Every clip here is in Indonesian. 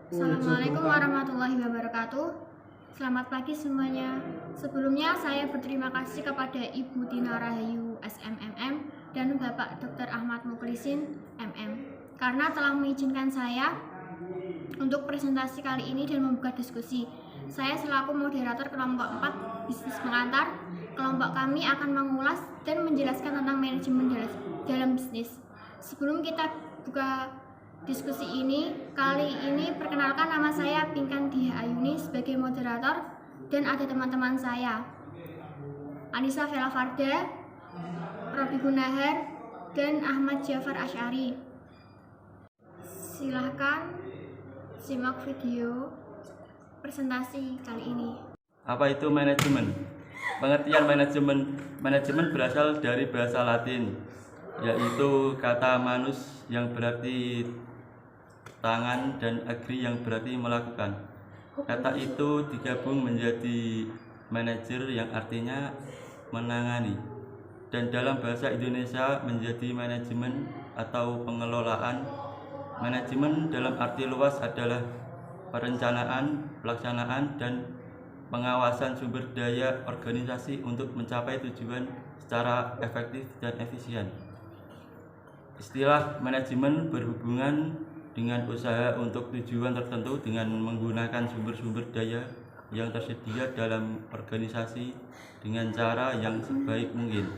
Assalamualaikum warahmatullahi wabarakatuh. Selamat pagi semuanya. Sebelumnya saya berterima kasih kepada Ibu Tina Rahayu SMMM dan Bapak Dr. Ahmad Muklisin MM karena telah mengizinkan saya untuk presentasi kali ini dan membuka diskusi. Saya selaku moderator kelompok 4 bisnis pengantar. Kelompok kami akan mengulas dan menjelaskan tentang manajemen dalam bisnis. Sebelum kita buka diskusi ini, kali ini perkenalkan nama saya Pinkan Diah Ayuni sebagai moderator dan ada teman-teman saya Anissa Vela Farda, Robi Gunahar, dan Ahmad Jafar Asy'ari. Silahkan simak video presentasi kali ini. Apa itu manajemen? Pengertian manajemen berasal dari bahasa Latin, yaitu kata manus yang berarti tangan dan agri yang berarti melakukan. Kata itu digabung menjadi manajer yang artinya menangani, dan dalam bahasa Indonesia menjadi manajemen atau pengelolaan. Manajemen dalam arti luas adalah perencanaan, pelaksanaan, dan pengawasan sumber daya organisasi untuk mencapai tujuan secara efektif dan efisien. Istilah manajemen berhubungan dengan usaha untuk tujuan tertentu dengan menggunakan sumber-sumber daya yang tersedia dalam organisasi dengan cara yang sebaik mungkin.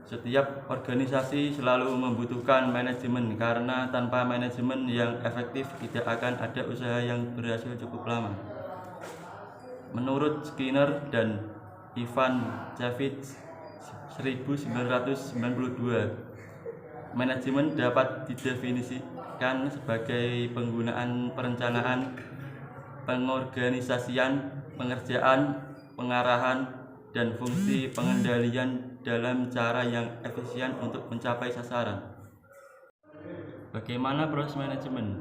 Setiap organisasi selalu membutuhkan manajemen karena tanpa manajemen yang efektif tidak akan ada usaha yang berhasil cukup lama. Menurut Skinner dan Ivan Cavich 1992, manajemen dapat didefinisikan sebagai penggunaan perencanaan, pengorganisasian, pengerjaan, pengarahan, dan fungsi pengendalian dalam cara yang efisien untuk mencapai sasaran. Bagaimana proses manajemen?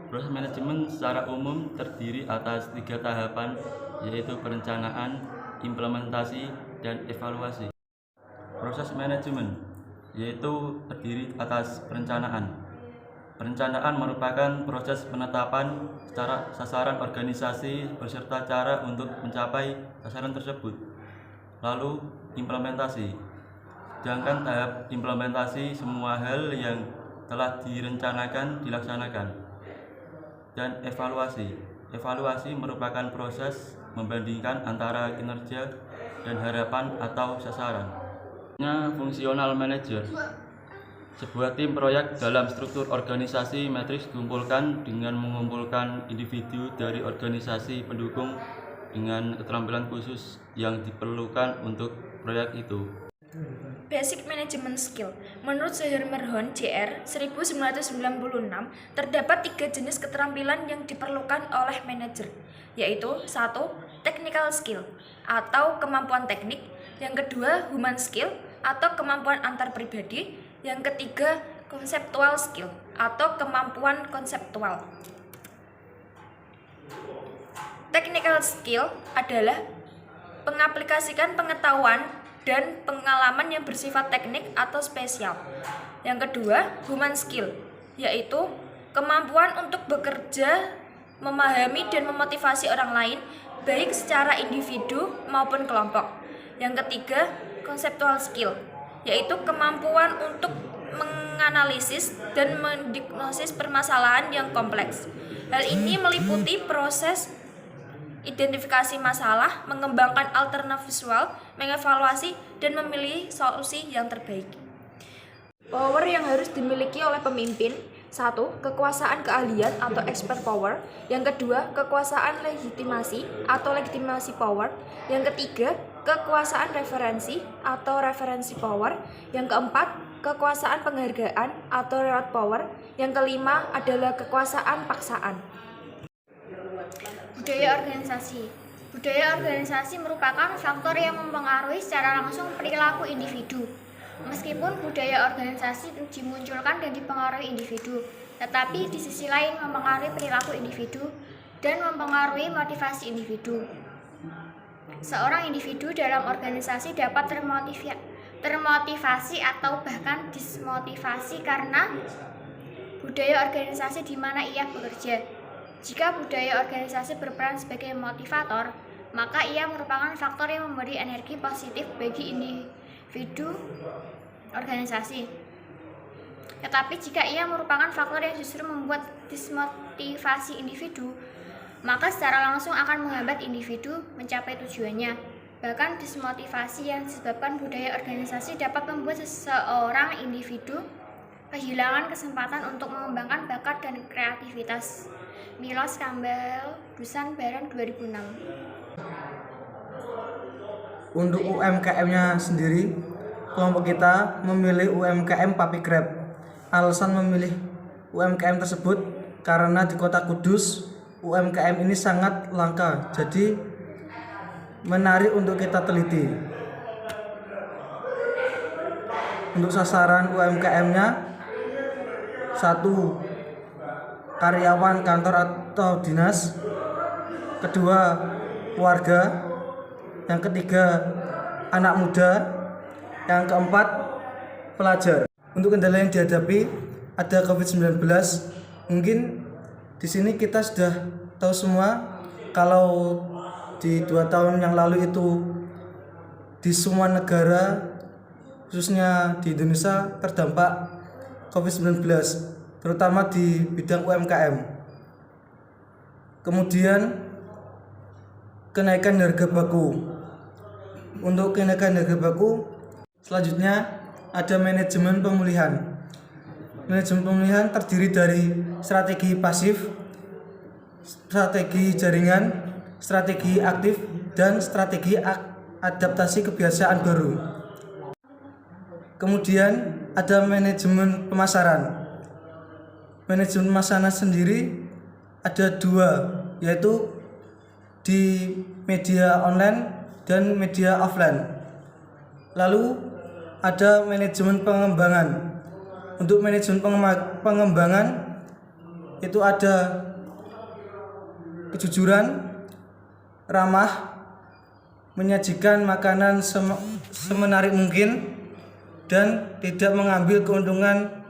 Proses manajemen secara umum terdiri atas 3 tahapan, yaitu perencanaan, implementasi, dan evaluasi. Proses manajemen yaitu terdiri atas perencanaan. Perencanaan merupakan proses penetapan secara sasaran organisasi beserta cara untuk mencapai sasaran tersebut. Lalu implementasi. Sedangkan tahap implementasi semua hal yang telah direncanakan dilaksanakan. Dan evaluasi. Evaluasi merupakan proses membandingkan antara kinerja dan harapan atau sasaran. Fungsional manajer. Sebuah tim proyek dalam struktur organisasi matriks dikumpulkan dengan mengumpulkan individu dari organisasi pendukung dengan keterampilan khusus yang diperlukan untuk proyek itu. Basic Management Skill. Menurut Zimmermann Jr. 1996, terdapat 3 jenis keterampilan yang diperlukan oleh manajer, yaitu 1. Technical skill atau kemampuan teknik, yang kedua human skill atau kemampuan antar pribadi, yang ketiga conceptual skill atau kemampuan konseptual. Technical skill adalah mengaplikasikan pengetahuan dan pengalaman yang bersifat teknik atau spesial. Yang kedua, human skill, yaitu kemampuan untuk bekerja, memahami dan memotivasi orang lain, baik secara individu maupun kelompok. Yang ketiga, conceptual skill, yaitu kemampuan untuk menganalisis dan mendiagnosis permasalahan yang kompleks. Hal ini meliputi proses identifikasi masalah, mengembangkan alternatif visual, mengevaluasi, dan memilih solusi yang terbaik. Power yang harus dimiliki oleh pemimpin. 1. Kekuasaan keahlian atau expert power. Yang kedua, kekuasaan legitimasi atau legitimasi power. Yang ketiga, kekuasaan referensi atau referensi power. Yang keempat, kekuasaan penghargaan atau reward power. Yang kelima adalah kekuasaan paksaan. Budaya organisasi. Budaya organisasi merupakan faktor yang mempengaruhi secara langsung perilaku individu. Meskipun budaya organisasi dimunculkan dan dipengaruhi individu, tetapi di sisi lain mempengaruhi perilaku individu dan mempengaruhi motivasi individu. Seorang individu dalam organisasi dapat termotivasi atau bahkan dismotivasi karena budaya organisasi di mana ia bekerja. Jika budaya organisasi berperan sebagai motivator, maka ia merupakan faktor yang memberi energi positif bagi individu organisasi. Tetapi jika ia merupakan faktor yang justru membuat dismotivasi individu, maka secara langsung akan menghambat individu mencapai tujuannya. Bahkan dismotivasi yang disebabkan budaya organisasi dapat membuat seseorang individu kehilangan kesempatan untuk mengembangkan bakat dan kreativitas. Milos Campbell, Busan Baran 2006. Untuk UMKM-nya sendiri, kelompok kita memilih UMKM Papi Grab. Alasan memilih UMKM tersebut karena di Kota Kudus UMKM ini sangat langka, jadi menarik untuk kita teliti. Untuk sasaran UMKM-nya, 1. Karyawan kantor atau dinas. 2. Keluarga. Yang 3. Anak muda. Yang 4. Pelajar. Untuk kendala yang dihadapi ada COVID-19. Mungkin di sini kita sudah tahu semua kalau di 2 tahun yang lalu itu di semua negara, khususnya di Indonesia, terdampak COVID-19, terutama di bidang UMKM. Kemudian kenaikan harga baku. Untuk kenaikan harga baku, selanjutnya ada manajemen pemulihan. Manajemen pemulihan terdiri dari strategi pasif, strategi jaringan, strategi aktif, dan strategi adaptasi kebiasaan baru. Kemudian ada manajemen pemasaran. Manajemen pemasaran sendiri ada 2, yaitu di media online dan media offline. Lalu ada manajemen pengembangan. Untuk manajemen pengembangan itu ada kejujuran, ramah, menyajikan makanan semenarik mungkin, dan tidak mengambil keuntungan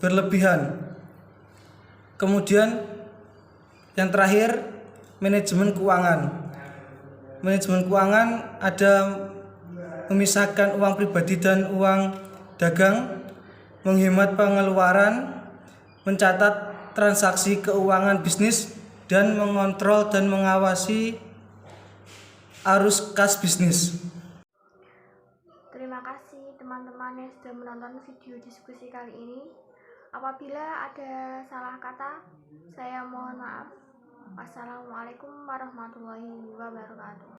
berlebihan. Kemudian yang terakhir, manajemen keuangan. Manajemen keuangan ada memisahkan uang pribadi dan uang dagang, menghemat pengeluaran, mencatat transaksi keuangan bisnis, dan mengontrol dan mengawasi arus kas bisnis. Terima kasih teman-teman yang sudah menonton video diskusi kali ini. Apabila ada salah kata, saya mohon maaf. Wassalamualaikum warahmatullahi wabarakatuh.